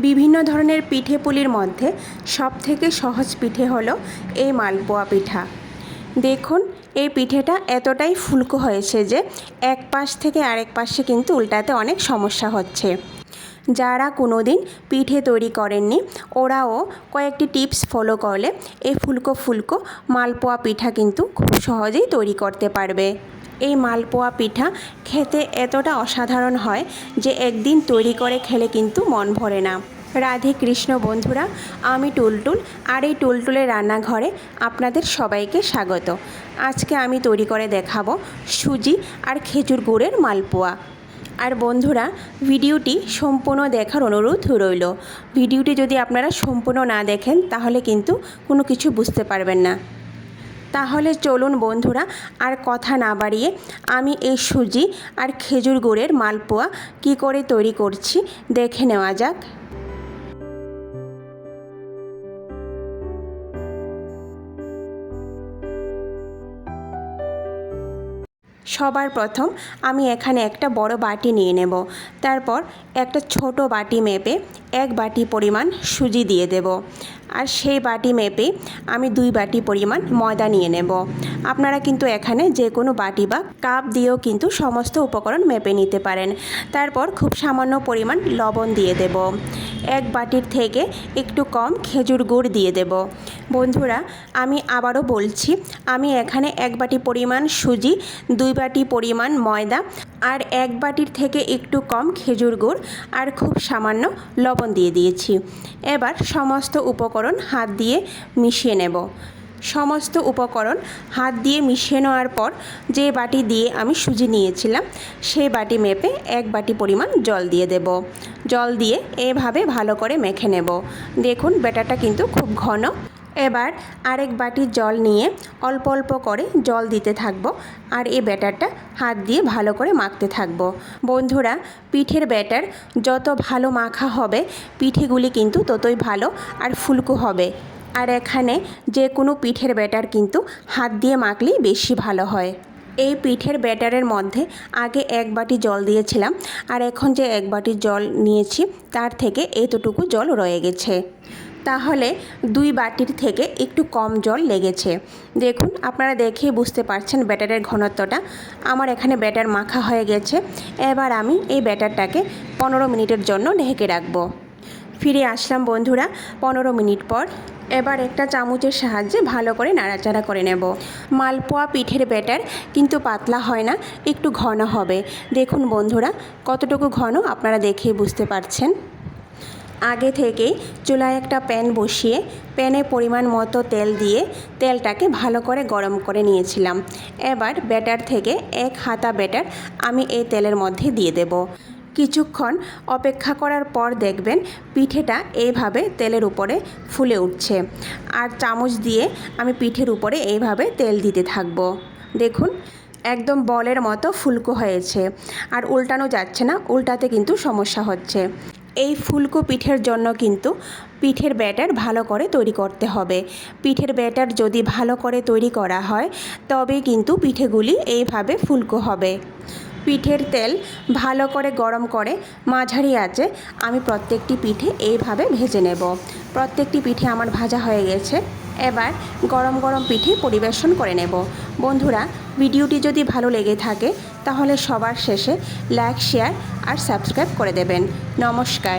বিভিন্ন ধরনের পিঠে পুলির মধ্যে সবথেকে সহজ পিঠে হলো এই মালপোয়া পিঠা। দেখুন এই পিঠেটা এতটাই ফুলকো হয়েছে যে এক পাশ থেকে আরেক পাশে কিন্তু উল্টাতে অনেক সমস্যা হচ্ছে। যারা কোনো দিন পিঠে তৈরি করেননি ওরাও কয়েকটি টিপস ফলো করলে এই ফুলকো ফুলকো মালপোয়া পিঠা কিন্তু খুব সহজেই তৈরি করতে পারবে। এই মালপোয়া পিঠা খেতে এতটা অসাধারণ হয় যে একদিন তৈরি করে খেলে কিন্তু মন ভরে না। রাধে কৃষ্ণ বন্ধুরা, আমি টুলটুল আর এই টুলটুলের রান্নাঘরে আপনাদের সবাইকে স্বাগত। আজকে আমি তৈরি করে দেখাবো সুজি আর খেজুর গুড়ের মালপোয়া। আর বন্ধুরা, ভিডিওটি সম্পূর্ণ দেখার অনুরোধ রইল। ভিডিওটি যদি আপনারা সম্পূর্ণ না দেখেন তাহলে কিন্তু কোনো কিছু বুঝতে পারবেন না। তাহলে চলুন বন্ধুরা, আর কথা না বাড়িয়ে আমি এই সুজি আর খেজুর গুড়ের মালপোয়া কী করে তৈরি করছি দেখে নেওয়া যাক। সবার প্রথম আমি এখানে একটা বড় বাটি নিয়ে নেব। তারপর একটা ছোট বাটি মেপে 1 বাটি পরিমাণ সুজি দিয়ে দেব। আর সেই বাটি মেপে আমি 2 বাটি পরিমাণ ময়দা নিয়ে নেব। আপনারা কিন্তু এখানে যে কোনো বাটি বা কাপ দিয়েও কিন্তু সমস্ত উপকরণ মেপে নিতে পারেন। তারপর খুব সামান্য পরিমাণ লবণ দিয়ে দেব। 1 বাটির থেকে একটু কম খেজুর গুড় দিয়ে দেব। বন্ধুরা, আমি আবারও বলছি, আমি এখানে 1 বাটি পরিমাণ সুজি, 2 বাটি পরিমাণ ময়দা আর 1 বাটির থেকে একটু কম খেজুর গুড় আর খুব সামান্য লবণ দিয়ে দিয়েছি। এবার সমস্ত উপকরণ হাত দিয়ে মিশিয়ে নেব। সমস্ত উপকরণ হাত দিয়ে মিশিয়ে নেওয়ার পর যে বাটি দিয়ে আমি সুজি নিয়েছিলাম সেই বাটি মেপে 1 বাটি পরিমাণ জল দিয়ে দেব। জল দিয়ে এভাবে ভালো করে মেখে নেব। দেখুন ব্যাটারটা কিন্তু খুব ঘন। এবার আরেক বাটি জল নিয়ে অল্প অল্প করে জল দিতে থাকবো আর এই ব্যাটারটা হাত দিয়ে ভালো করে মাখতে থাকবো। বন্ধুরা, পিঠের ব্যাটার যত ভালো মাখা হবে পিঠেগুলি কিন্তু ততই ভালো আর ফুলকো হবে। আর এখানে যে কোনো পিঠের ব্যাটার কিন্তু হাত দিয়ে মাখলেই বেশি ভালো হয়। এই পিঠের ব্যাটারের মধ্যে আগে 1 বাটি জল দিয়েছিলাম আর এখন যে 1 বাটি জল নিয়েছি তার থেকে এতটুকু জল রয়ে গেছে। তাহলে 2 বাটির থেকে একটু কম জল লেগেছে। দেখুন, আপনারা দেখেই বুঝতে পারছেন ব্যাটারের ঘনত্বটা। আমার এখানে ব্যাটার মাখা হয়ে গেছে। এবার আমি এই ব্যাটারটাকে 15 মিনিটের জন্য ঢেকে রাখবো। ফিরে আসলাম বন্ধুরা 15 মিনিট পর। এবার একটা চামচের সাহায্যে ভালো করে নাড়াচাড়া করে নেব। মালপোয়া পিঠের ব্যাটার কিন্তু পাতলা হয় না, একটু ঘন হবে। দেখুন বন্ধুরা কতটুকু ঘন আপনারা দেখেই বুঝতে পারছেন। আগে থেকেই চুলায় একটা প্যান বসিয়ে প্যানে পরিমাণ মতো তেল দিয়ে তেলটাকে ভালো করে গরম করে নিয়েছিলাম। এবার ব্যাটার থেকে 1 হাতা ব্যাটার আমি এই তেলের মধ্যে দিয়ে দেব। কিছুক্ষণ অপেক্ষা করার পর দেখবেন পিঠেটা এইভাবে তেলের উপরে ফুলে উঠছে। আর চামচ দিয়ে আমি পিঠের উপরে এইভাবে তেল দিতে থাকব। দেখুন একদম বলের মতো ফুলকো হয়েছে আর উল্টানো যাচ্ছে না, উল্টাতে কিন্তু সমস্যা হচ্ছে। এই ফুলকো পিঠের জন্য কিন্তু পিঠের ব্যাটার ভালো করে তৈরি করতে হবে। পিঠের ব্যাটার যদি ভালো করে তৈরি করা হয় তবে কিন্তু পিঠেগুলি এইভাবে ফুলকো হবে। পিঠের তেল ভালো করে গরম করে মাঝারি আঁচে আমি প্রত্যেকটি পিঠে এইভাবে ভেজে নেব। প্রত্যেকটি পিঠে আমার ভাজা হয়ে গেছে। এবার গরম গরম পিঠে পরিবেশন করে নেব। বন্ধুরা, ভিডিওটি যদি ভালো লেগে থাকে তাহলে সবার শেষে লাইক, শেয়ার আর সাবস্ক্রাইব করে দেবেন। নমস্কার।